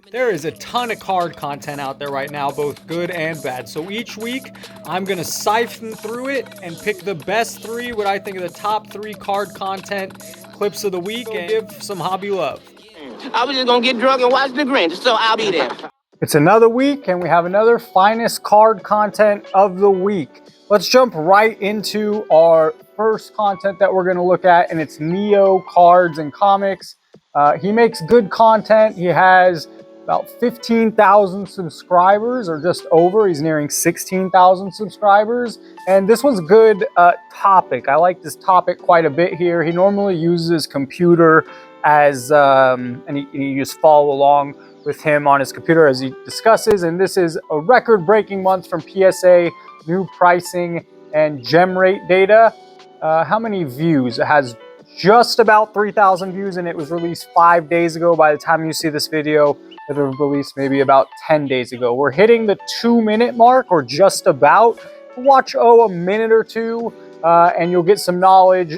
There is a ton of card content out there right now, both good and bad. So each week, I'm going to siphon through it and pick the best three, what I think are the top three card content clips of the week, and give some hobby love. I was just going to get drunk and watch the Grinch, so I'll be there. It's another week, and we have another finest card content of the week. Let's jump right into our first content that we're going to look at, and it's Neo Cards and Comics. He makes good content. He has about 15,000 subscribers, or just over. He's nearing 16,000 subscribers. And this one's a good topic. I like this topic quite a bit here. He normally uses his computer as, and you just follow along with him on his computer as he discusses. And this is a record-breaking month from PSA, new pricing and gem rate data. How many views? It has just about 3,000 views, and it was released 5 days ago. By the time you see this video, it was released maybe about 10 days ago. We're hitting the 2-minute mark, or just about. Watch a minute or two, and you'll get some knowledge.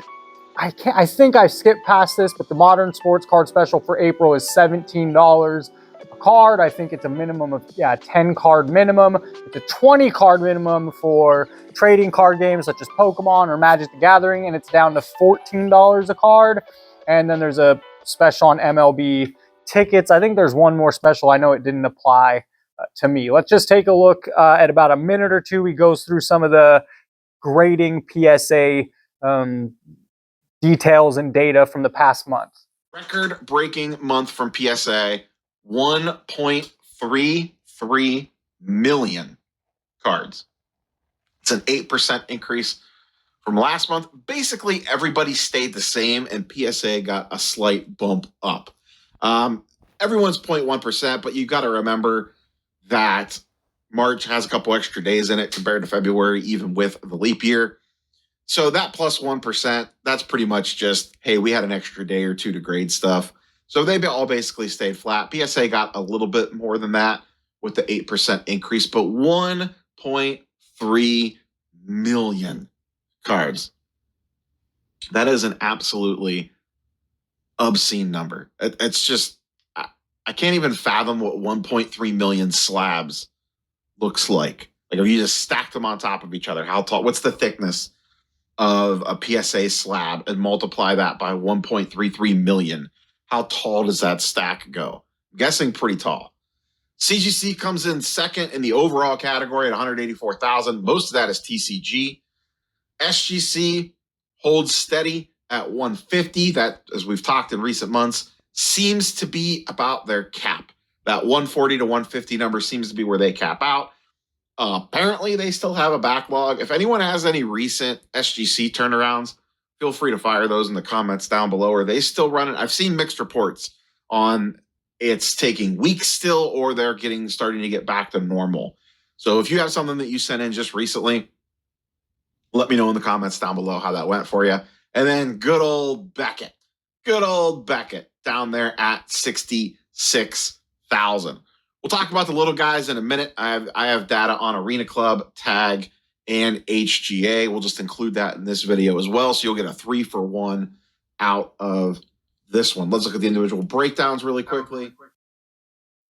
I think I skipped past this, but the Modern Sports Card Special for April is $17 a card. I think it's a minimum of 10 card minimum. It's a 20 card minimum for trading card games such as Pokemon or Magic the Gathering, and it's down to $14 a card. And then there's a special on MLB tickets. I think there's one more special. I know it didn't apply to me. Let's just take a look at about a minute or two. He goes through some of the grading PSA details and data from the past month. Record-breaking month from PSA, 1.33 million cards. It's an 8% increase from last month. Basically, everybody stayed the same, and PSA got a slight bump up. Everyone's 0.1%, but you've got to remember that March has a couple extra days in it compared to February, even with the leap year. So that plus 1%, that's pretty much just, hey, we had an extra day or two to grade stuff. So they all basically stayed flat. PSA got a little bit more than that with the 8% increase, but 1.3 million cards. That is an absolutely obscene number. It's just, I can't even fathom what 1.3 million slabs looks like. Like if you just stacked them on top of each other, how tall, what's the thickness of a PSA slab and multiply that by 1.33 million? How tall does that stack go? I'm guessing pretty tall. CGC comes in second in the overall category at 184,000. Most of that is TCG. SGC holds steady at 150. That, as we've talked in recent months, seems to be about their cap. That 140 to 150 number seems to be where they cap out. Apparently, they still have a backlog. If anyone has any recent SGC turnarounds, feel free to fire those in the comments down below. Are they still running? I've seen mixed reports on it's taking weeks still, or they're starting to get back to normal. So if you have something that you sent in just recently, let me know in the comments down below how that went for you. And then good old Beckett down there at 66,000. We'll talk about the little guys in a minute. I have data on Arena Club, Tag, and HGA. We'll just include that in this video as well, so you'll get a 3-for-1 out of this one. Let's look at the individual breakdowns really quickly.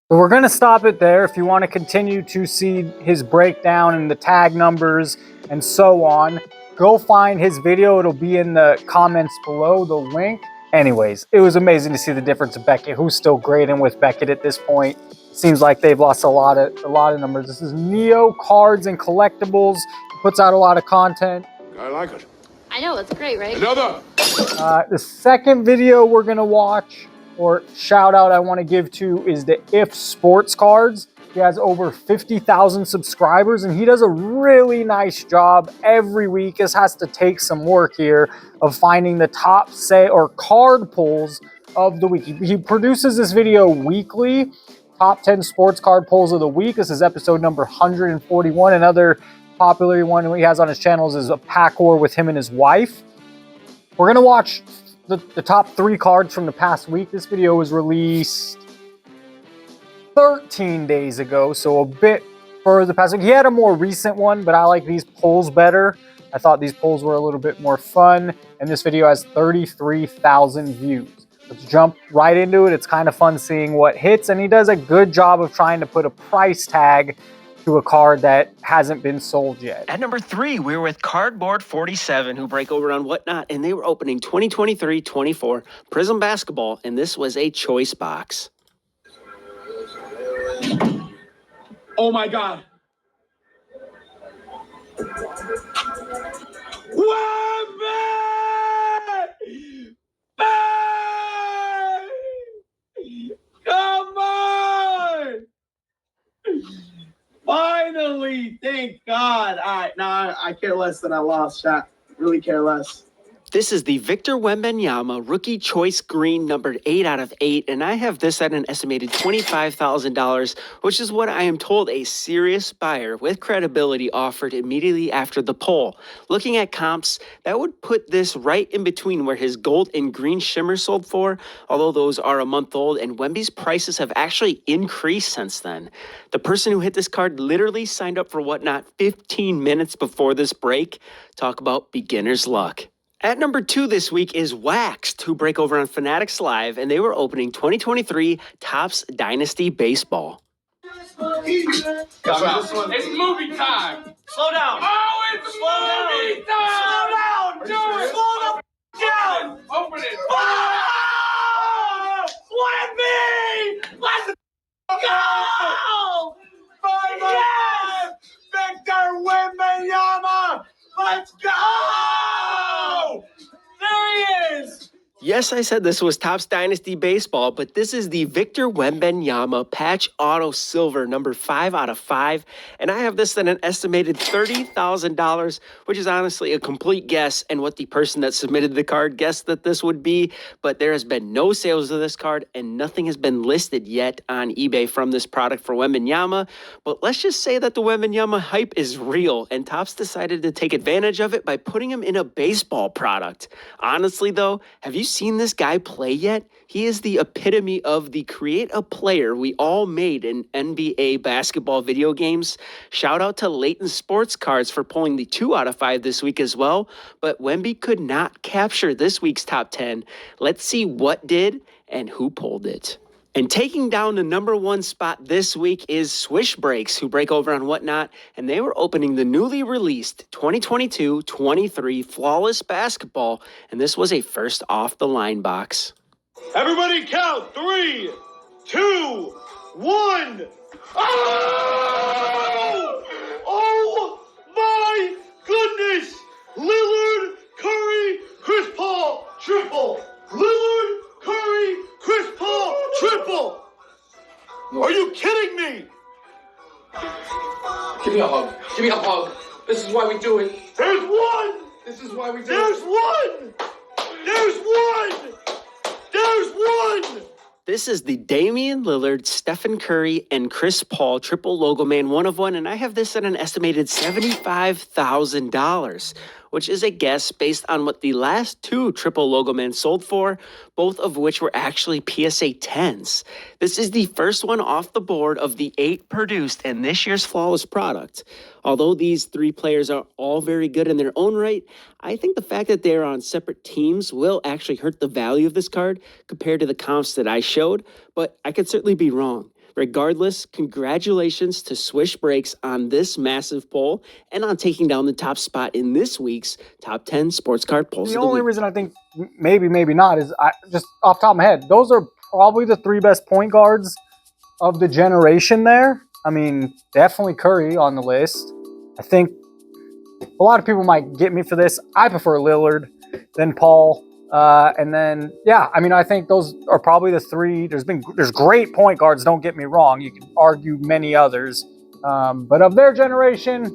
So we're going to stop it there. If you want to continue to see his breakdown and the tag numbers and so on, go find his video. It'll be in the comments below, the link. Anyways, it was amazing to see the difference of Beckett, who's still grading with Beckett at this point. Seems like they've lost a lot of numbers. This is Neo Cards and Collectibles. He puts out a lot of content. I like it. I know, it's great, right? Another! The second video we're going to watch, or shout out I want to give to, is the If Sports Cards. He has over 50,000 subscribers, and he does a really nice job every week. This has to take some work here of finding the top card pulls of the week. He produces this video weekly. Top 10 sports card pulls of the week. This is episode number 141. Another popular one he has on his channels is a pack war with him and his wife. We're going to watch the top 3 cards from the past week. This video was released 13 days ago, so a bit further past. He had a more recent one, but I like these pulls better. I thought these pulls were a little bit more fun, and this video has 33,000 views. Let's jump right into it. It's kind of fun seeing what hits, and he does a good job of trying to put a price tag to a card that hasn't been sold yet. At number 3, we were with Cardboard 47, who break over on Whatnot, and they were opening 2023-24 Prism Basketball, and this was a choice box. Oh my God. Come on! Finally, thank God. All right, now I care less that I lost, chat. Really care less. This is the Victor Wembanyama Rookie Choice Green numbered 8 out of 8, and I have this at an estimated $25,000, which is what I am told a serious buyer with credibility offered immediately after the poll. Looking at comps, that would put this right in between where his gold and green shimmer sold for, although those are a month old, and Wemby's prices have actually increased since then. The person who hit this card literally signed up for Whatnot 15 minutes before this break. Talk about beginner's luck. At number 2 this week is Waxed, who break over on Fanatics Live, and they were opening 2023 Topps Dynasty Baseball. It's movie time. Slow down. Oh, it's movie time. Slow down, dude. Slow the down. Open it. Oh! Wemby! Let's go! Yes! Victor Wembanyama! Let's go! There he is! Yes, I said this was Topps Dynasty Baseball, but this is the Victor Wembanyama Patch Auto Silver, number 5 out of 5, and I have this at an estimated $30,000, which is honestly a complete guess and what the person that submitted the card guessed that this would be, but there has been no sales of this card, and nothing has been listed yet on eBay from this product for Wembanyama, but let's just say that the Wembanyama hype is real, and Topps decided to take advantage of it by putting him in a baseball product. Honestly, though, have you seen this guy play yet? He is the epitome of the create a player we all made in NBA basketball video games. Shout out to Leighton Sports Cards for pulling the 2 out of 5 this week as well, but Wemby could not capture this week's top 10. Let's see what did and who pulled it. And taking down the number 1 spot this week is Swish Breaks, who break over on Whatnot, and they were opening the newly released 2022-23 Flawless Basketball, and this was a first off the line box. Everybody count. 3, 2, 1. Oh! Oh my goodness! Lillard, Curry, Chris Paul, triple. Lillard, Curry, Chris Paul, triple. Are you kidding me? Give me a hug. Give me a hug. This is why we do it. There's one. This is why we do There's it. one. There's one. There's one. This is the Damian Lillard, Stephen Curry, and Chris Paul triple logo man 1 of 1, and I have this at an estimated $75,000, which is a guess based on what the last 2 triple logo men sold for, both of which were actually PSA 10s. This is the first one off the board of the 8 produced in this year's Flawless product. Although these 3 players are all very good in their own right, I think the fact that they're on separate teams will actually hurt the value of this card compared to the comps that I showed, but I could certainly be wrong. Regardless, congratulations to Swish Breaks on this massive poll and on taking down the top spot in this week's Top 10 Sports Card Polls. The only reason I think maybe not is I just off the top of my head, those are probably the 3 best point guards of the generation there. I mean, definitely Curry on the list. I think a lot of people might get me for this. I prefer Lillard than Paul. And then, yeah, I mean, I think those are probably the 3. There's great point guards, don't get me wrong. You can argue many others. But of their generation,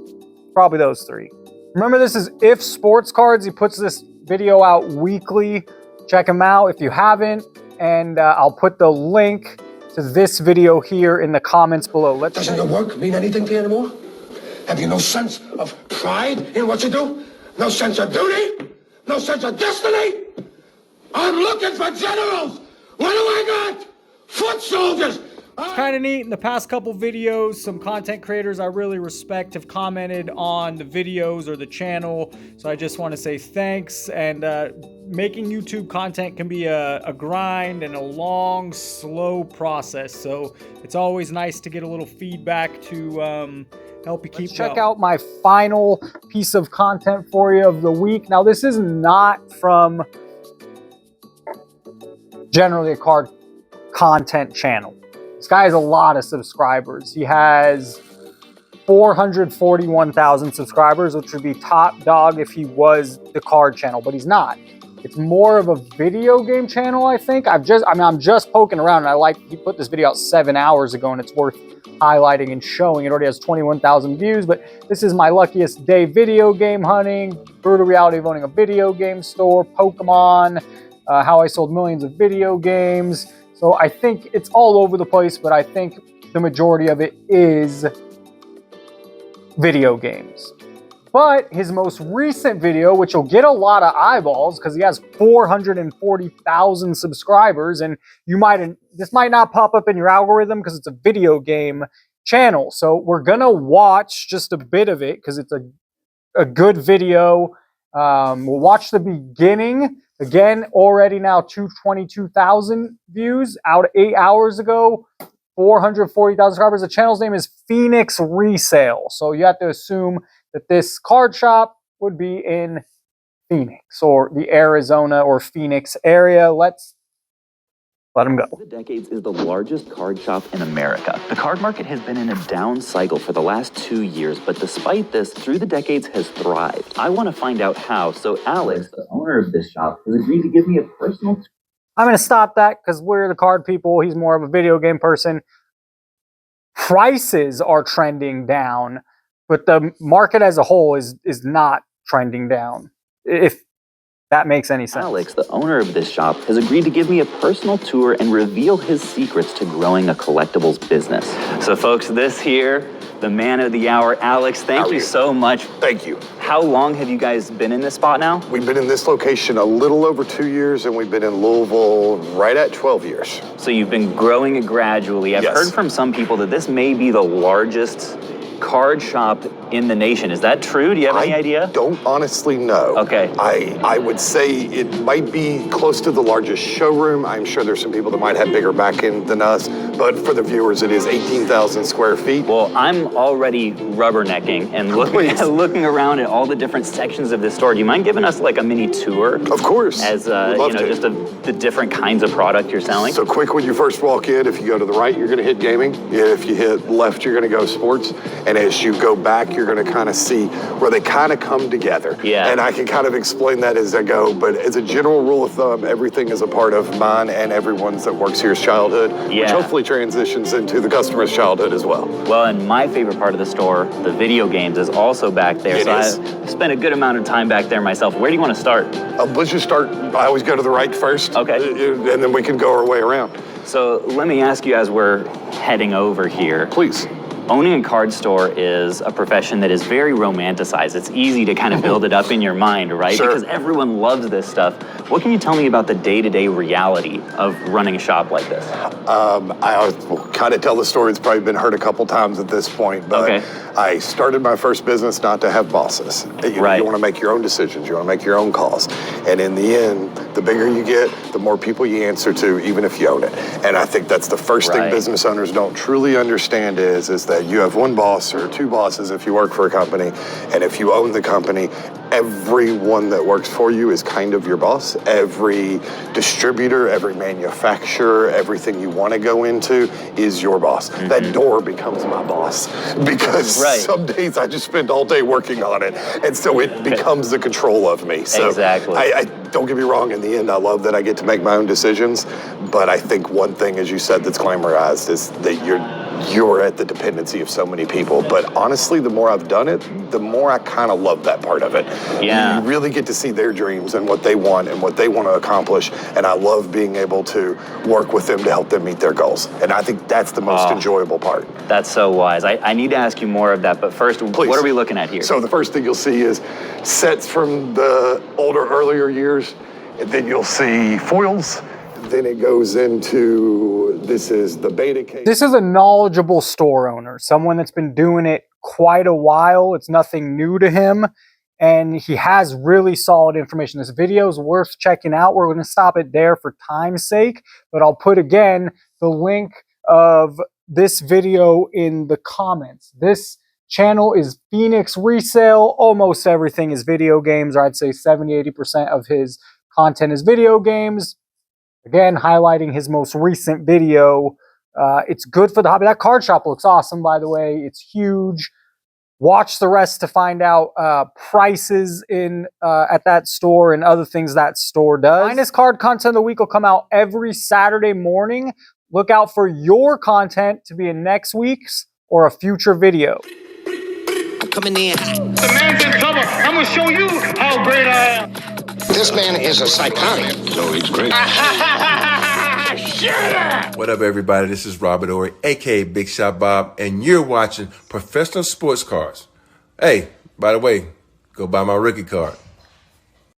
probably those 3. Remember, this is If Sports Cards. He puts this video out weekly. Check him out if you haven't. And I'll put the link to this video here in the comments below. Doesn't your work mean anything to you anymore? Have you no sense of pride in what you do? No sense of duty? No sense of destiny? I'm looking for generals. What do I got? Foot soldiers. Kind of neat. In the past couple videos, some content creators I really respect have commented on the videos or the channel. So I just want to say thanks. And making YouTube content can be a grind and a long, slow process. So it's always nice to get a little feedback to help you keep going. Check out my final piece of content for you of the week. Now, this is not from generally a card content channel. This guy has a lot of subscribers. He has 441,000 subscribers, which would be top dog if he was the card channel, but he's not. It's more of a video game channel, I think. I'm just poking around, and he put this video out 7 hours ago, and it's worth highlighting and showing. It already has 21,000 views, but this is my luckiest day video game hunting, brutal reality of owning a video game store, Pokemon, how I sold millions of video games. So I think it's all over the place, but I think the majority of it is video games. But his most recent video, which will get a lot of eyeballs because he has 440,000 subscribers, and this might not pop up in your algorithm because it's a video game channel. So we're gonna watch just a bit of it because it's a good video. We'll watch the beginning. Again, already now 222,000 views out 8 hours ago, 440,000 subscribers. The channel's name is Phoenix Resale. So you have to assume that this card shop would be in Phoenix or the Arizona or Phoenix area. Let's let him go. The Decades is the largest card shop in America. The card market has been in a down cycle for the last 2 years, but despite this, Through the Decades has thrived. I want to find out how, so Alex, the owner of this shop, has agreed to give me a personal... I'm going to stop that because we're the card people. He's more of a video game person. Prices are trending down, but the market as a whole is not trending down, if that makes any sense. Alex, the owner of this shop, has agreed to give me a personal tour and reveal his secrets to growing a collectibles business. So folks, this here, the man of the hour, Alex, thank you so much. Thank you. How long have you guys been in this spot now? We've been in this location a little over 2 years, and we've been in Louisville right at 12 years. So you've been growing it gradually. I've Yes. heard from some people that this may be the largest card shop in the nation. Is that true? Do you have any idea? Don't honestly know. Okay. I would say it might be close to the largest showroom. I'm sure there's some people that might have bigger back end than us, but for the viewers, it is 18,000 square feet. Well, I'm already rubbernecking and looking around at all the different sections of this store. Do you mind giving us like a mini tour? Of course. As Love to. just the different kinds of product you're selling. So quick when you first walk in, if you go to the right, you're gonna hit gaming. If you hit left, you're gonna go sports. And as you go back, you're gonna kind of see where they kind of come together. Yeah. And I can kind of explain that as I go, but as a general rule of thumb, everything is a part of mine and everyone's that works here's childhood, which Yeah. hopefully transitions into the customer's childhood as well. Well, and my favorite part of the store, the video games, is also back there. It so is. I spent a good amount of time back there myself. Where do you want to start? Let's just start, I always go to the right first. Okay. And then we can go our way around. So let me ask you as we're heading over here. Please. Owning a card store is a profession that is very romanticized. It's easy to kind of build it up in your mind, right? Sure. Because everyone loves this stuff. What can you tell me about the day-to-day reality of running a shop like this? I will kind of tell the story. It's probably been heard a couple times at this point, but Okay. I started my first business not to have bosses. You Right. want to make your own decisions. You want to make your own calls. And in the end, the bigger you get, the more people you answer to, even if you own it. And I think that's the first thing Right. business owners don't truly understand is that you have one boss or two bosses if you work for a company. And if you own the company, everyone that works for you is kind of your boss. Every distributor, every manufacturer, everything you want to go into is your boss. That door becomes my boss because Right. some days I just spend all day working on it. And so it becomes the control of me. So Exactly. I don't get me wrong, in the end, I love that I get to make my own decisions. But I think one thing, as you said, that's glamorized is that you're at the dependency of so many people. But honestly, the more I've done it, the more I kind of love that part of it. Yeah. You really get to see their dreams and what they want and what they want to accomplish. And I love being able to work with them to help them meet their goals. And I think that's the most enjoyable part. That's so wise. I need to ask you more of that, but first, Please. what are we looking at here? So the first thing you'll see is sets from the earlier years. And then you'll see foils. Then it goes into, this is the beta case. This is a knowledgeable store owner, someone that's been doing it quite a while. It's nothing new to him, and he has really solid information. This video is worth checking out. We're going to stop it there for time's sake, but I'll put again the link of this video in the comments. This channel is Phoenix Resale. Almost everything is video games, or I'd say 70-80% of his content is video games. Again, highlighting his most recent video. It's good for the hobby. That card shop looks awesome, by the way. It's huge. Watch the rest to find out prices in at that store and other things that store does. Finest card content of the week will come out every Saturday morning. Look out for your content to be in next week's or a future video. I'm coming in. The man's in trouble. I'm gonna show you how great I am. This man is a psychotic. So he's great. What up, everybody? This is Robert Ory, aka Big Shot Bob, and you're watching Professional Sports Cards. Hey, by the way, go buy my rookie card.